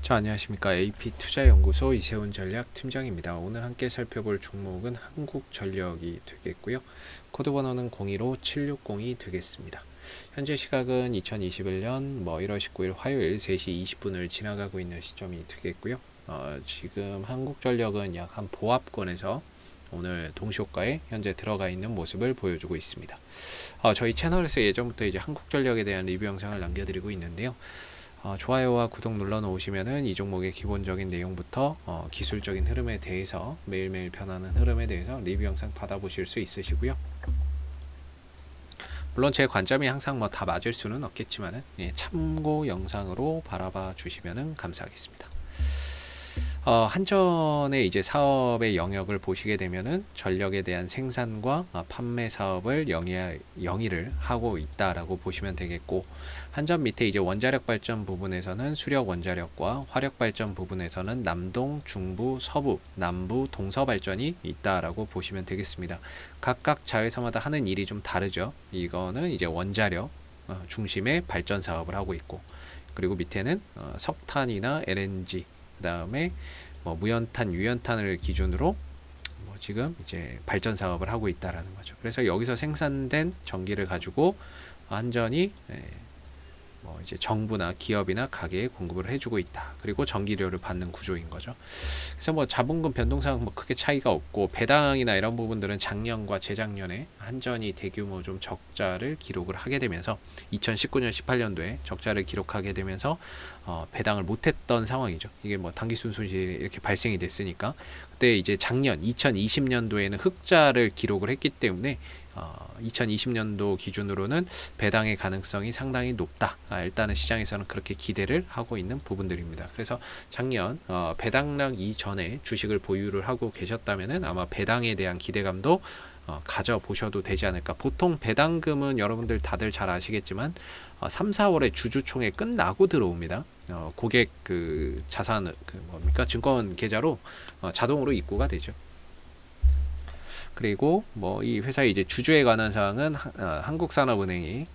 자, 안녕하십니까. AP투자연구소 이세훈 전략팀장입니다. 오늘 함께 살펴볼 종목은 한국전력이 되겠고요. 코드 번호는 025760이 되겠습니다. 현재 시각은 2021년 1월 19일 화요일 3시 20분을 지나가고 있는 시점이 되겠고요. 지금 한국전력은 약 한 보합권에서 오늘 동시호가에 현재 들어가 있는 모습을 보여주고 있습니다. 저희 채널에서 예전부터 이제 한국전력에 대한 리뷰 영상을 남겨드리고 있는데요. 좋아요와 구독 눌러 놓으시면은 이 종목의 기본적인 내용부터 기술적인 흐름에 대해서 매일매일 변하는 흐름에 대해서 리뷰 영상 받아보실 수 있으시고요. 물론 제 관점이 항상 다 맞을 수는 없겠지만은 참고 영상으로 바라봐 주시면은 감사하겠습니다. 한전의 이제 사업의 영역을 보시게 되면은 전력에 대한 생산과 판매 사업을 영위를 하고 있다라고 보시면 되겠고, 한전 밑에 이제 원자력 발전 부분에서는 수력 원자력과 화력 발전 부분에서는 남동, 중부, 서부, 남부, 동서 발전이 있다라고 보시면 되겠습니다. 각각 자회사마다 하는 일이 좀 다르죠. 이거는 이제 원자력 중심의 발전 사업을 하고 있고, 그리고 밑에는 석탄이나 LNG, 그 다음에 무연탄, 유연탄을 기준으로 지금 이제 발전 사업을 하고 있다라는 거죠. 그래서 여기서 생산된 전기를 가지고 한전이 이제 정부나 기업이나 가게에 공급을 해주고 있다. 그리고 전기료를 받는 구조인 거죠. 그래서 자본금 변동사항 크게 차이가 없고, 배당이나 이런 부분들은 작년과 재작년에 한전이 대규모 좀 적자를 기록을 하게 되면서 2019년 18년도에 적자를 기록하게 되면서 배당을 못했던 상황이죠. 이게 단기순 손실이 이렇게 발생이 됐으니까, 그때 이제 작년 2020년도에는 흑자를 기록을 했기 때문에 2020년도 기준으로는 배당의 가능성이 상당히 높다. 일단은 시장에서는 그렇게 기대를 하고 있는 부분들입니다. 그래서 작년 배당락 이전에 주식을 보유를 하고 계셨다면은 아마 배당에 대한 기대감도 가져보셔도 되지 않을까. 보통 배당금은 여러분들 다들 잘 아시겠지만 3, 4월에 주주총회 끝나고 들어옵니다. 고객 자산 증권 계좌로 자동으로 입고가 되죠. 그리고 이 회사의 이제 주주에 관한 사항은 한국산업은행이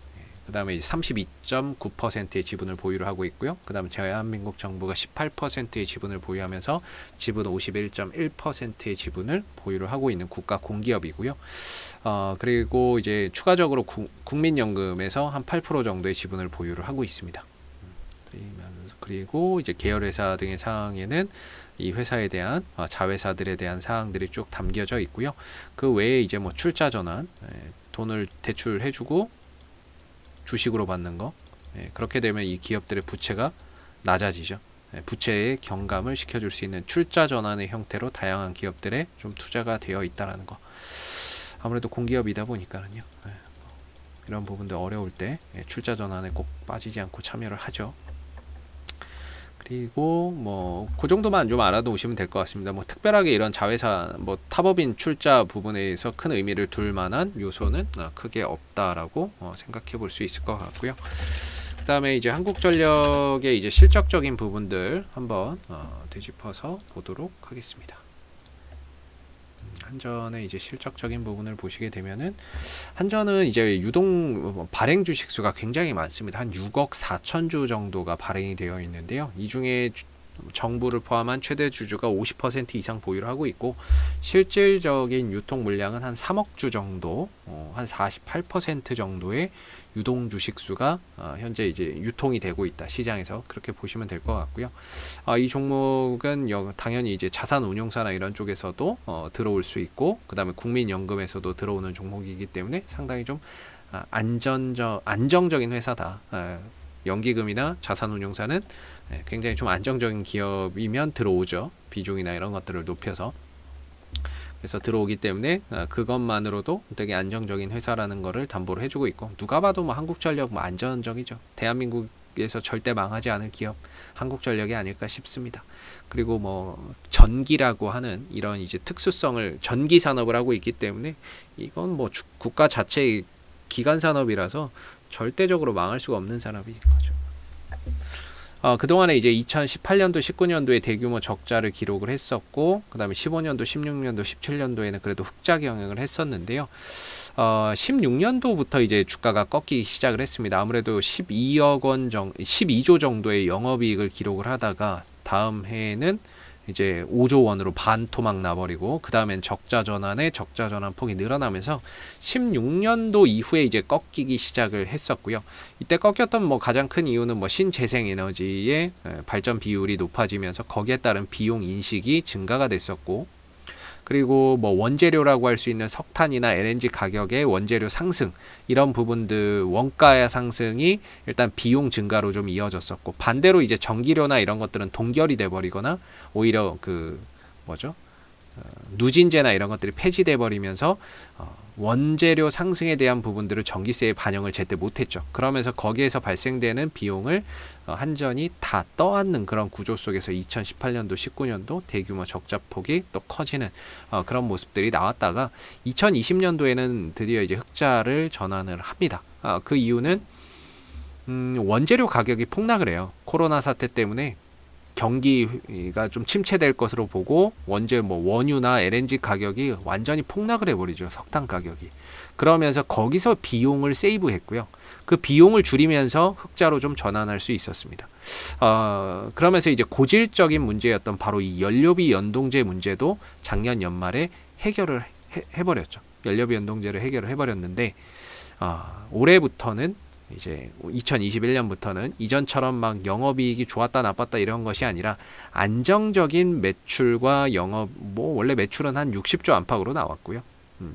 그 다음에 32.9%의 지분을 보유를 하고 있고요. 그 다음에 대한민국 정부가 18%의 지분을 보유하면서 지분 51.1%의 지분을 보유를 하고 있는 국가 공기업이고요. 그리고 이제 추가적으로 국민연금에서 한 8% 정도의 지분을 보유를 하고 있습니다. 그리고 이제 계열회사 등의 사항에는 이 회사에 대한 자회사들에 대한 사항들이 쭉 담겨져 있고요. 그 외에 이제 출자 전환, 돈을 대출해주고 주식으로 받는 거, 그렇게 되면 이 기업들의 부채가 낮아지죠. 부채의 경감을 시켜줄 수 있는 출자 전환의 형태로 다양한 기업들에 좀 투자가 되어 있다라는 거. 아무래도 공기업이다 보니까는요. 이런 부분들 어려울 때 출자 전환에 꼭 빠지지 않고 참여를 하죠. 그리고 그 정도만 좀 알아두시면 될 것 같습니다. 특별하게 이런 자회사 타법인 출자 부분에서 큰 의미를 둘 만한 요소는 크게 없다라고 생각해 볼 수 있을 것 같고요. 그 다음에 이제 한국전력의 이제 실적적인 부분들 한번 되짚어서 보도록 하겠습니다. 한전의 이제 실적적인 부분을 보시게 되면은, 한전은 이제 유동 발행 주식 수가 굉장히 많습니다. 한 6억 4천 주 정도가 발행이 되어 있는데요. 이 중에 정부를 포함한 최대 주주가 50% 이상 보유를 하고 있고, 실질적인 유통 물량은 한 3억 주 정도, 한 48% 정도의 유동 주식 수가 현재 이제 유통이 되고 있다. 시장에서 그렇게 보시면 될 것 같고요. 이 종목은 당연히 이제 자산 운용사나 이런 쪽에서도 들어올 수 있고, 그 다음에 국민연금에서도 들어오는 종목이기 때문에 상당히 좀 안정적인 회사다. 연기금이나 자산운용사는 굉장히 좀 안정적인 기업이면 들어오죠. 비중이나 이런 것들을 높여서. 그래서 들어오기 때문에 그것만으로도 되게 안정적인 회사라는 거를 담보를 해주고 있고, 누가 봐도 한국전력 안전적이죠. 대한민국에서 절대 망하지 않을 기업 한국전력이 아닐까 싶습니다. 그리고 전기라고 하는 이런 이제 특수성을 전기 산업을 하고 있기 때문에 이건 국가 자체의 기간 산업이라서 절대적으로 망할 수가 없는 산업인 거죠. 그동안에 이제 2018년도, 19년도에 대규모 적자를 기록을 했었고, 그 다음에 15년도, 16년도, 17년도에는 그래도 흑자 경영을 했었는데요. 16년도부터 이제 주가가 꺾이기 시작을 했습니다. 아무래도 12조 정도의 영업이익을 기록을 하다가 다음 해에는 이제 5조 원으로 반토막 나버리고, 그 다음엔 적자 전환에 적자 전환 폭이 늘어나면서 16년도 이후에 이제 꺾이기 시작을 했었고요. 이때 꺾였던 뭐 가장 큰 이유는 뭐 신재생에너지의 발전 비율이 높아지면서 거기에 따른 비용 인식이 증가가 됐었고, 그리고 뭐 원재료라고 할 수 있는 석탄이나 LNG 가격의 원재료 상승, 이런 부분들 원가 상승이 일단 비용 증가로 좀 이어졌었고, 반대로 이제 전기료나 이런 것들은 동결이 돼 버리거나 오히려 그 뭐죠? 누진제나 이런 것들이 폐지돼 버리면서 원재료 상승에 대한 부분들을 전기세에 반영을 제때 못했죠. 그러면서 거기에서 발생되는 비용을 한전이 다 떠안는 그런 구조 속에서 2018년도, 19년도 대규모 적자폭이 또 커지는 그런 모습들이 나왔다가 2020년도에는 드디어 이제 흑자를 전환을 합니다. 그 이유는 원재료 가격이 폭락을 해요. 코로나 사태 때문에 경기가 좀 침체될 것으로 보고 원유나 LNG 가격이 완전히 폭락을 해버리죠. 석탄 가격이. 그러면서 거기서 비용을 세이브했고요. 그 비용을 줄이면서 흑자로 좀 전환할 수 있었습니다. 그러면서 이제 고질적인 문제였던 바로 이 연료비 연동제 문제도 작년 연말에 해결을 해버렸죠. 연료비 연동제를 해결을 해버렸는데 올해부터는 이제 2021년부터는 이전처럼 막 영업이익이 좋았다 나빴다 이런 것이 아니라 안정적인 매출과 영업, 뭐 원래 매출은 한 60조 안팎으로 나왔고요.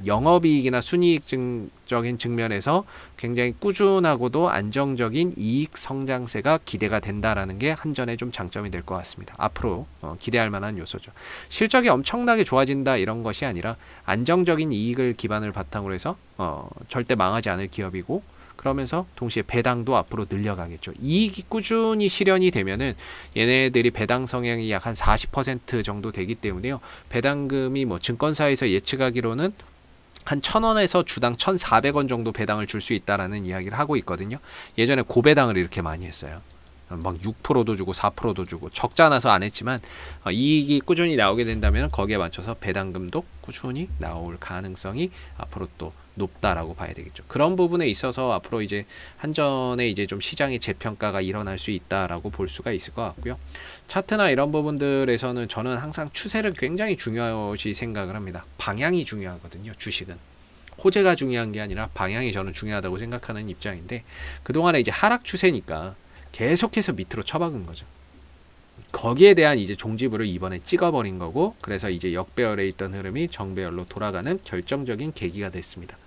영업이익이나 순이익적인 측면에서 굉장히 꾸준하고도 안정적인 이익 성장세가 기대가 된다라는 게 한전의 좀 장점이 될 것 같습니다. 앞으로 기대할 만한 요소죠. 실적이 엄청나게 좋아진다 이런 것이 아니라 안정적인 이익을 기반을 바탕으로 해서 절대 망하지 않을 기업이고, 그러면서 동시에 배당도 앞으로 늘려가겠죠. 이익이 꾸준히 실현이 되면은 얘네들이 배당 성향이 약 한 40% 정도 되기 때문에요. 배당금이 뭐 증권사에서 예측하기로는 한 1,000원에서 주당 1,400원 정도 배당을 줄 수 있다라는 이야기를 하고 있거든요. 예전에 고배당을 이렇게 많이 했어요. 막 6%도 주고 4%도 주고 적자 나서 안 했지만 이익이 꾸준히 나오게 된다면 거기에 맞춰서 배당금도 꾸준히 나올 가능성이 앞으로 또 높다라고 봐야 되겠죠. 그런 부분에 있어서 앞으로 이제 한전의 이제 좀 시장의 재평가가 일어날 수 있다라고 볼 수가 있을 것 같고요. 차트나 이런 부분들에서는 저는 항상 추세를 굉장히 중요시 생각을 합니다. 방향이 중요하거든요. 주식은. 호재가 중요한 게 아니라 방향이 저는 중요하다고 생각하는 입장인데, 그동안에 이제 하락 추세니까 계속해서 밑으로 쳐박은 거죠. 거기에 대한 이제 종지부를 이번에 찍어버린 거고, 그래서 이제 역배열에 있던 흐름이 정배열로 돌아가는 결정적인 계기가 됐습니다.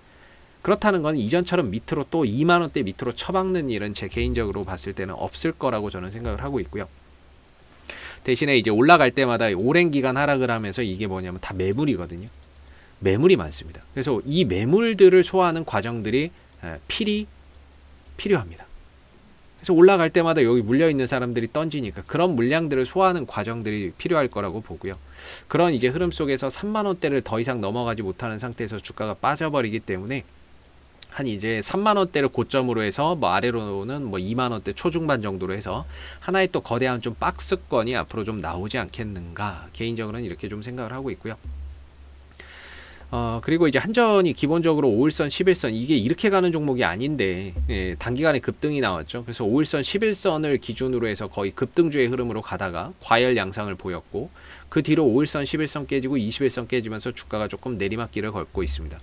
그렇다는 건 이전처럼 밑으로 또 2만원대 밑으로 쳐박는 일은 제 개인적으로 봤을 때는 없을 거라고 저는 생각을 하고 있고요. 대신에 이제 올라갈 때마다 오랜 기간 하락을 하면서 이게 뭐냐면 다 매물이거든요. 매물이 많습니다. 그래서 이 매물들을 소화하는 과정들이 필요합니다. 그래서 올라갈 때마다 여기 물려있는 사람들이 던지니까 그런 물량들을 소화하는 과정들이 필요할 거라고 보고요. 그런 이제 흐름 속에서 3만원대를 더 이상 넘어가지 못하는 상태에서 주가가 빠져버리기 때문에 한 이제 3만원대를 고점으로 해서 뭐 아래로는 뭐 2만원대 초중반 정도로 해서 하나의 또 거대한 좀 박스권이 앞으로 좀 나오지 않겠는가, 개인적으로는 이렇게 좀 생각을 하고 있고요. 그리고 이제 한전이 기본적으로 5일선, 11선 이게 이렇게 가는 종목이 아닌데 단기간에 급등이 나왔죠. 그래서 5일선, 11선을 기준으로 해서 거의 급등주의 흐름으로 가다가 과열 양상을 보였고, 그 뒤로 5일선, 11선 깨지고 21선 깨지면서 주가가 조금 내리막길을 걷고 있습니다.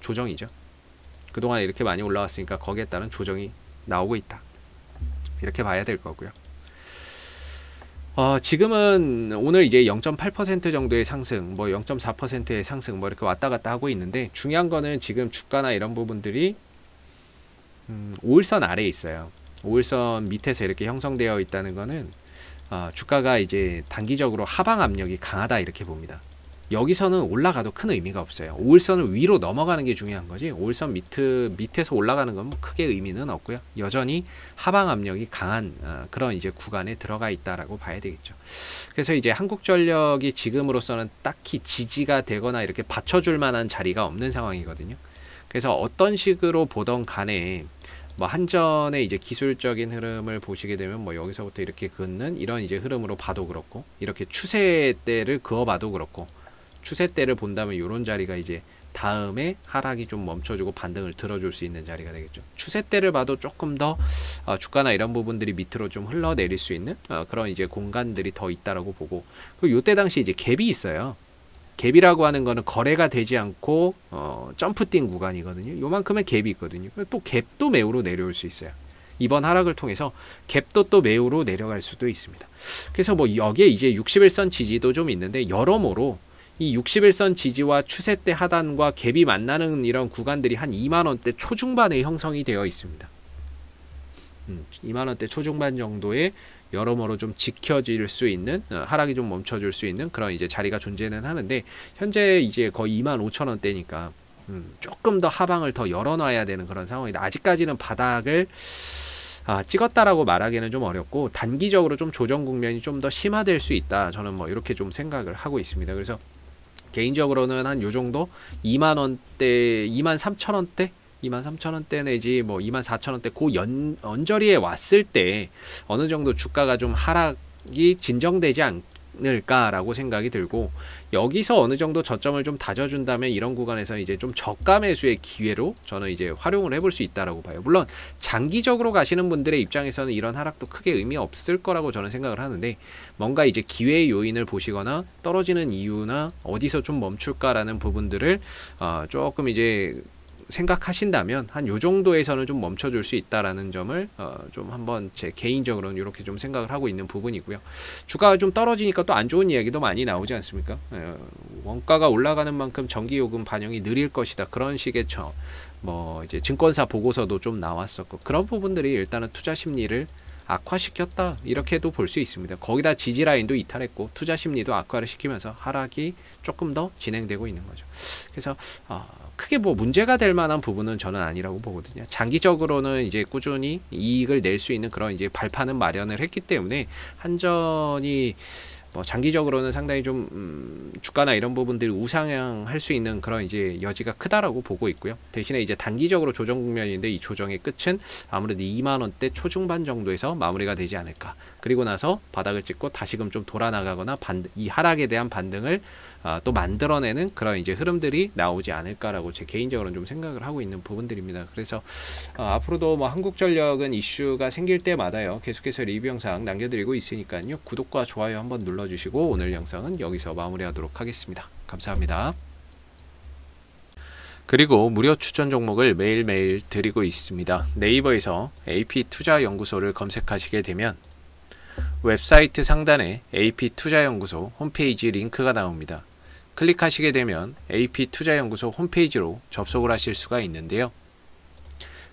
조정이죠. 그동안 이렇게 많이 올라왔으니까 거기에 따른 조정이 나오고 있다, 이렇게 봐야 될 거고요. 지금은 오늘 이제 0.8% 정도의 상승, 뭐 0.4%의 상승, 뭐 이렇게 왔다 갔다 하고 있는데, 중요한 거는 지금 주가나 이런 부분들이 5일선 아래에 있어요. 5일선 밑에서 이렇게 형성되어 있다는 거는 주가가 이제 단기적으로 하방 압력이 강하다 이렇게 봅니다. 여기서는 올라가도 큰 의미가 없어요. 5일선을 위로 넘어가는 게 중요한 거지, 5일선 밑에서 올라가는 건 크게 의미는 없고요. 여전히 하방 압력이 강한 그런 이제 구간에 들어가 있다라고 봐야 되겠죠. 그래서 이제 한국전력이 지금으로서는 딱히 지지가 되거나 이렇게 받쳐줄 만한 자리가 없는 상황이거든요. 그래서 어떤 식으로 보던 간에 뭐 한전의 이제 기술적인 흐름을 보시게 되면 뭐 여기서부터 이렇게 긋는 이런 이제 흐름으로 봐도 그렇고, 이렇게 추세대를 그어봐도 그렇고, 추세대를 본다면 이런 자리가 이제 다음에 하락이 좀 멈춰주고 반등을 들어줄 수 있는 자리가 되겠죠. 추세대를 봐도 조금 더 주가나 이런 부분들이 밑으로 좀 흘러내릴 수 있는 그런 이제 공간들이 더 있다라고 보고, 그리고 이때 당시 이제 갭이 있어요. 갭이라고 하는 거는 거래가 되지 않고 점프 뛴 구간이거든요. 요만큼의 갭이 있거든요. 또 갭도 매우로 내려올 수 있어요. 이번 하락을 통해서 갭도 또 매우로 내려갈 수도 있습니다. 그래서 뭐 여기에 이제 61선 지지도 좀 있는데, 여러모로 이 61선 지지와 추세대 하단과 갭이 만나는 이런 구간들이 한 2만원대 초중반에 형성이 되어 있습니다. 2만원대 초중반 정도의 여러모로 좀 지켜질 수 있는, 하락이 좀 멈춰줄 수 있는 그런 이제 자리가 존재는 하는데, 현재 이제 거의 25,000원대니까 조금 더 하방을 더 열어놔야 되는 그런 상황이다. 아직까지는 바닥을 찍었다라고 말하기는 좀 어렵고, 단기적으로 좀 조정 국면이 좀 더 심화될 수 있다. 저는 뭐 이렇게 좀 생각을 하고 있습니다. 그래서 개인적으로는 한 요 정도 2만원대, 23,000원대 23,000원대 내지 뭐 24,000원대 그 언저리에 왔을 때 어느 정도 주가가 좀 하락이 진정되지 않을까라고 생각이 들고, 여기서 어느 정도 저점을 좀 다져준다면 이런 구간에서 이제 좀 저가 매수의 기회로 저는 이제 활용을 해볼 수 있다라고 봐요. 물론 장기적으로 가시는 분들의 입장에서는 이런 하락도 크게 의미 없을 거라고 저는 생각을 하는데, 뭔가 이제 기회의 요인을 보시거나 떨어지는 이유나 어디서 좀 멈출까라는 부분들을 조금 이제 생각하신다면 한 요 정도에서는 좀 멈춰줄 수 있다라는 점을 좀 한번 제 개인적으로는 이렇게 좀 생각을 하고 있는 부분이고요. 주가가 좀 떨어지니까 또 안 좋은 이야기도 많이 나오지 않습니까? 원가가 올라가는 만큼 전기요금 반영이 느릴 것이다, 그런 식의 뭐 이제 증권사 보고서도 좀 나왔었고, 그런 부분들이 일단은 투자 심리를 악화시켰다, 이렇게도 볼 수 있습니다. 거기다 지지라인도 이탈했고 투자 심리도 악화를 시키면서 하락이 조금 더 진행되고 있는 거죠. 그래서 크게 뭐 문제가 될 만한 부분은 저는 아니라고 보거든요. 장기적으로는 이제 꾸준히 이익을 낼 수 있는 그런 이제 발판은 마련을 했기 때문에 한전이 뭐 장기적으로는 상당히 좀 주가나 이런 부분들이 우상향할 수 있는 그런 이제 여지가 크다라고 보고 있고요. 대신에 이제 단기적으로 조정 국면인데, 이 조정의 끝은 아무래도 2만원대 초중반 정도에서 마무리가 되지 않을까. 그리고 나서 바닥을 찍고 다시금 좀 돌아 나가거나 이 하락에 대한 반등을 또 만들어내는 그런 이제 흐름들이 나오지 않을까라고 제 개인적으로는 좀 생각을 하고 있는 부분들입니다. 그래서 앞으로도 뭐 한국전력은 이슈가 생길 때마다요, 계속해서 리뷰 영상 남겨드리고 있으니까요, 구독과 좋아요 한번 눌러주시고 오늘 영상은 여기서 마무리하도록 하겠습니다. 감사합니다. 그리고 무료 추천 종목을 매일매일 드리고 있습니다. 네이버에서 AP투자연구소를 검색하시게 되면 웹사이트 상단에 AP투자연구소 홈페이지 링크가 나옵니다. 클릭하시게 되면 AP투자연구소 홈페이지로 접속을 하실 수가 있는데요.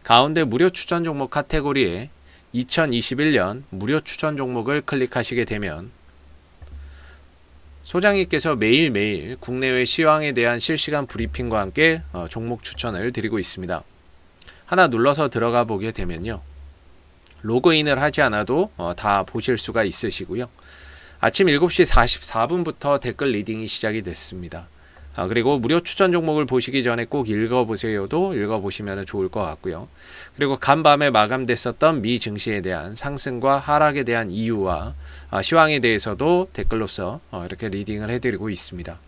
가운데 무료 추천 종목 카테고리에 2021년 무료 추천 종목을 클릭하시게 되면 소장님께서 매일매일 국내외 시황에 대한 실시간 브리핑과 함께 종목 추천을 드리고 있습니다. 하나 눌러서 들어가 보게 되면요, 로그인을 하지 않아도 다 보실 수가 있으시고요. 아침 7시 44분부터 댓글 리딩이 시작이 됐습니다. 그리고 무료 추천 종목을 보시기 전에 꼭 읽어보세요도 읽어보시면 좋을 것 같고요. 그리고 간밤에 마감됐었던 미 증시에 대한 상승과 하락에 대한 이유와 시황에 대해서도 댓글로서 이렇게 리딩을 해드리고 있습니다.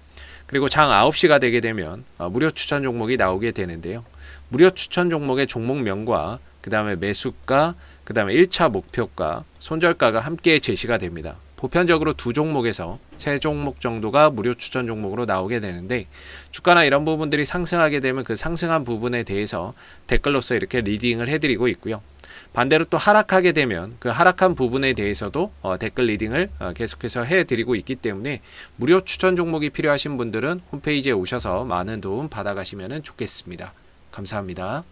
그리고 장 9시가 되게 되면 무료 추천 종목이 나오게 되는데요. 무료 추천 종목의 종목명과 그 다음에 매수가, 그 다음에 1차 목표가, 손절가가 함께 제시가 됩니다. 보편적으로 2종목에서 3종목 정도가 무료 추천 종목으로 나오게 되는데, 주가나 이런 부분들이 상승하게 되면 그 상승한 부분에 대해서 댓글로서 이렇게 리딩을 해드리고 있고요. 반대로 또 하락하게 되면 그 하락한 부분에 대해서도 댓글 리딩을 계속해서 해드리고 있기 때문에 무료 추천 종목이 필요하신 분들은 홈페이지에 오셔서 많은 도움 받아가시면 좋겠습니다. 감사합니다.